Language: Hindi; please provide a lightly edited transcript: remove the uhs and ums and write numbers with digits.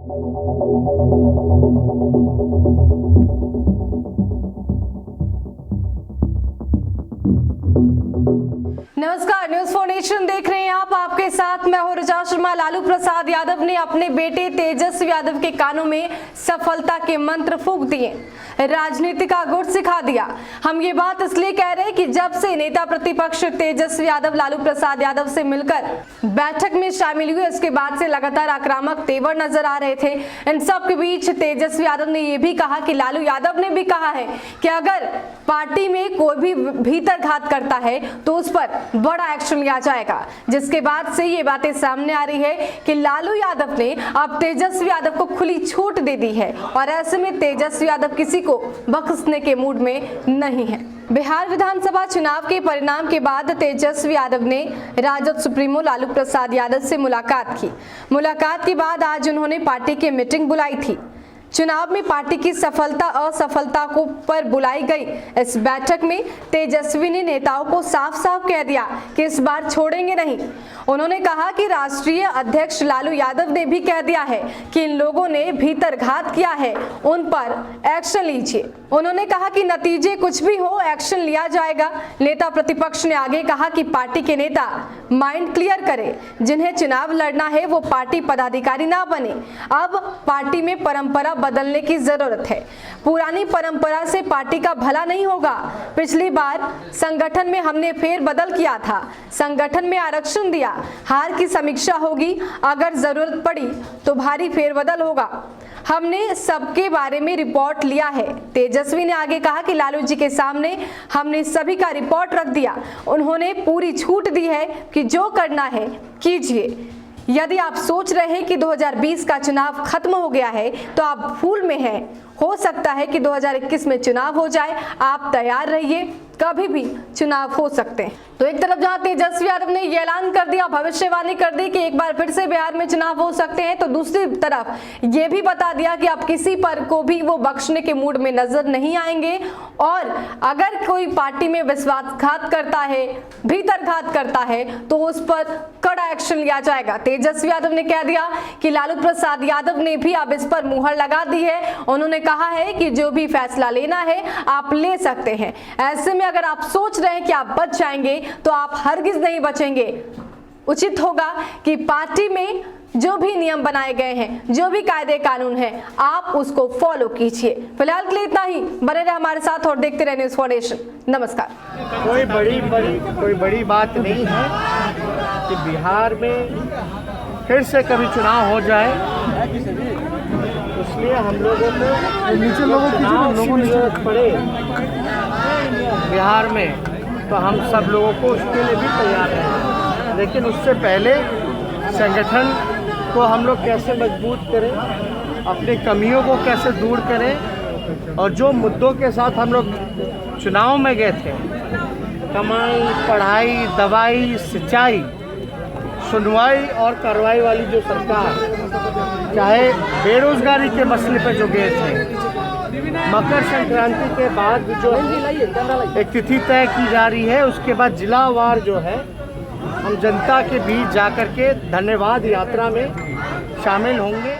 नमस्कार, न्यूज़ 4 नेशन देख रहे हैं आप। आपके साथ मैं हूं ऋचा शर्मा। लालू प्रसाद यादव ने अपने बेटे तेजस्वी यादव के कानों में सफलता के मंत्र फूंक दिए, राजनीति का गुर सिखा दिया। हम ये बात इसलिए कह रहे हैं कि जब से नेता प्रतिपक्ष तेजस्वी यादव लालू प्रसाद यादव से मिलकर बैठक में शामिल हुए, उसके बाद से लगातार आक्रामक तेवर नजर आ रहे थे। इन सब के बीच तेजस्वी यादव ने यह भी कहा कि लालू यादव ने भी कहा है कि अगर पार्टी में कोई भी भीतरघात करता है तो उस पर बड़ा एक्शन लिया जाएगा, जिसके बाद से ये बातें सामने आ रही है कि लालू यादव ने अब तेजस्वी यादव को खुली छूट दे दी है और ऐसे में तेजस्वी यादव किसी को बख्शने के मूड में नहीं है। बिहार विधानसभा चुनाव के परिणाम के बाद तेजस्वी यादव ने राजद सुप्रीमो लालू प्रसाद यादव से मुलाकात की। मुलाकात के बाद आज उन्होंने पार्टी की मीटिंग बुलाई थी। चुनाव में पार्टी की सफलता असफलता को पर बुलाई गई इस बैठक में तेजस्वी ने नेताओं को साफ साफ कह दिया कि इस बार छोड़ेंगे नहीं। उन्होंने कहा कि राष्ट्रीय अध्यक्ष लालू यादव ने भी कह दिया है कि इन लोगों ने भीतरघात किया है, उन पर एक्शन लीजिए। उन्होंने कहा कि नतीजे कुछ भी हो, एक्शन लिया जाएगा। नेता प्रतिपक्ष ने आगे कहा कि पार्टी के नेता माइंड क्लियर करें, जिन्हें चुनाव लड़ना है वो पार्टी पदाधिकारी ना बने। अब पार्टी में परंपरा बदलने की जरूरत है। पुरानी परंपरा से पार्टी का भला नहीं होगा। पिछली बार संगठन में हमने फेरबदल किया था, संगठन में आरक्षण दिया, हार की समीक्षा होगी, अगर जरूरत पड़ी तो भारी फेरबदल होगा। हमने सबके बारे में रिपोर्ट लिया है। तेजस्वी ने आगे कहा कि लालू जी के सामने हमने सभी का रिपोर्ट रख दिया। उन्होंने पूरी छूट दी है कि जो करना है कीजिए। यदि आप सोच रहे हैं कि 2020 का चुनाव खत्म हो गया है तो आप भूल में हैं। हो सकता है कि 2021 में चुनाव हो जाए, आप तैयार रहिए, कभी भी चुनाव हो सकते हैं। तो एक तरफ जहां तेजस्वी यादव ने ये ऐलान कर दिया, भविष्यवाणी कर दी कि एक बार फिर से बिहार में चुनाव हो सकते हैं, तो दूसरी तरफ ये भी बता दिया कि अब किसी पर को भी वो बख्शने के मूड में नजर नहीं आएंगे और अगर कोई पार्टी में विश्वासघात करता है, भीतरघात करता है तो उस पर कड़ा एक्शन लिया जाएगा। तेजस्वी यादव ने कह दिया कि लालू प्रसाद यादव ने भी अब इस पर मुहर लगा दी है। उन्होंने कहा है कि जो भी फैसला लेना है आप ले सकते हैं। ऐसे में अगर आप सोच रहे हैं कि आप बच जाएंगे तो आप हरगिज नहीं बचेंगे। उचित होगा कि पार्टी में जो भी नियम बनाए गए हैं, जो भी कायदे कानून हैं, आप उसको फॉलो कीजिए। फिलहाल के लिए इतना ही। बने रहे हमारे साथ और देखते रहे न्यूज़ 4 नेशन। नमस्कार। कोई बड़ी बात नहीं है कि बिहार में फिर से कभी चुनाव हो जाए, इसलिए हम लोगों को जरूरत पड़े बिहार में तो हम सब लोगों को उसके लिए भी तैयार हैं। लेकिन उससे पहले संगठन को हम लोग कैसे मजबूत करें, अपनी कमियों को कैसे दूर करें और जो मुद्दों के साथ हम लोग चुनाव में गए थे, कमाई, पढ़ाई, दवाई, सिंचाई, सुनवाई और कार्रवाई वाली जो सरकार, चाहे बेरोजगारी के मसले पर जो गए थे, मकर संक्रांति के बाद जो एक तिथि तय की जा रही है, उसके बाद जिलावार जो है हम जनता के बीच जाकर के धन्यवाद यात्रा में शामिल होंगे।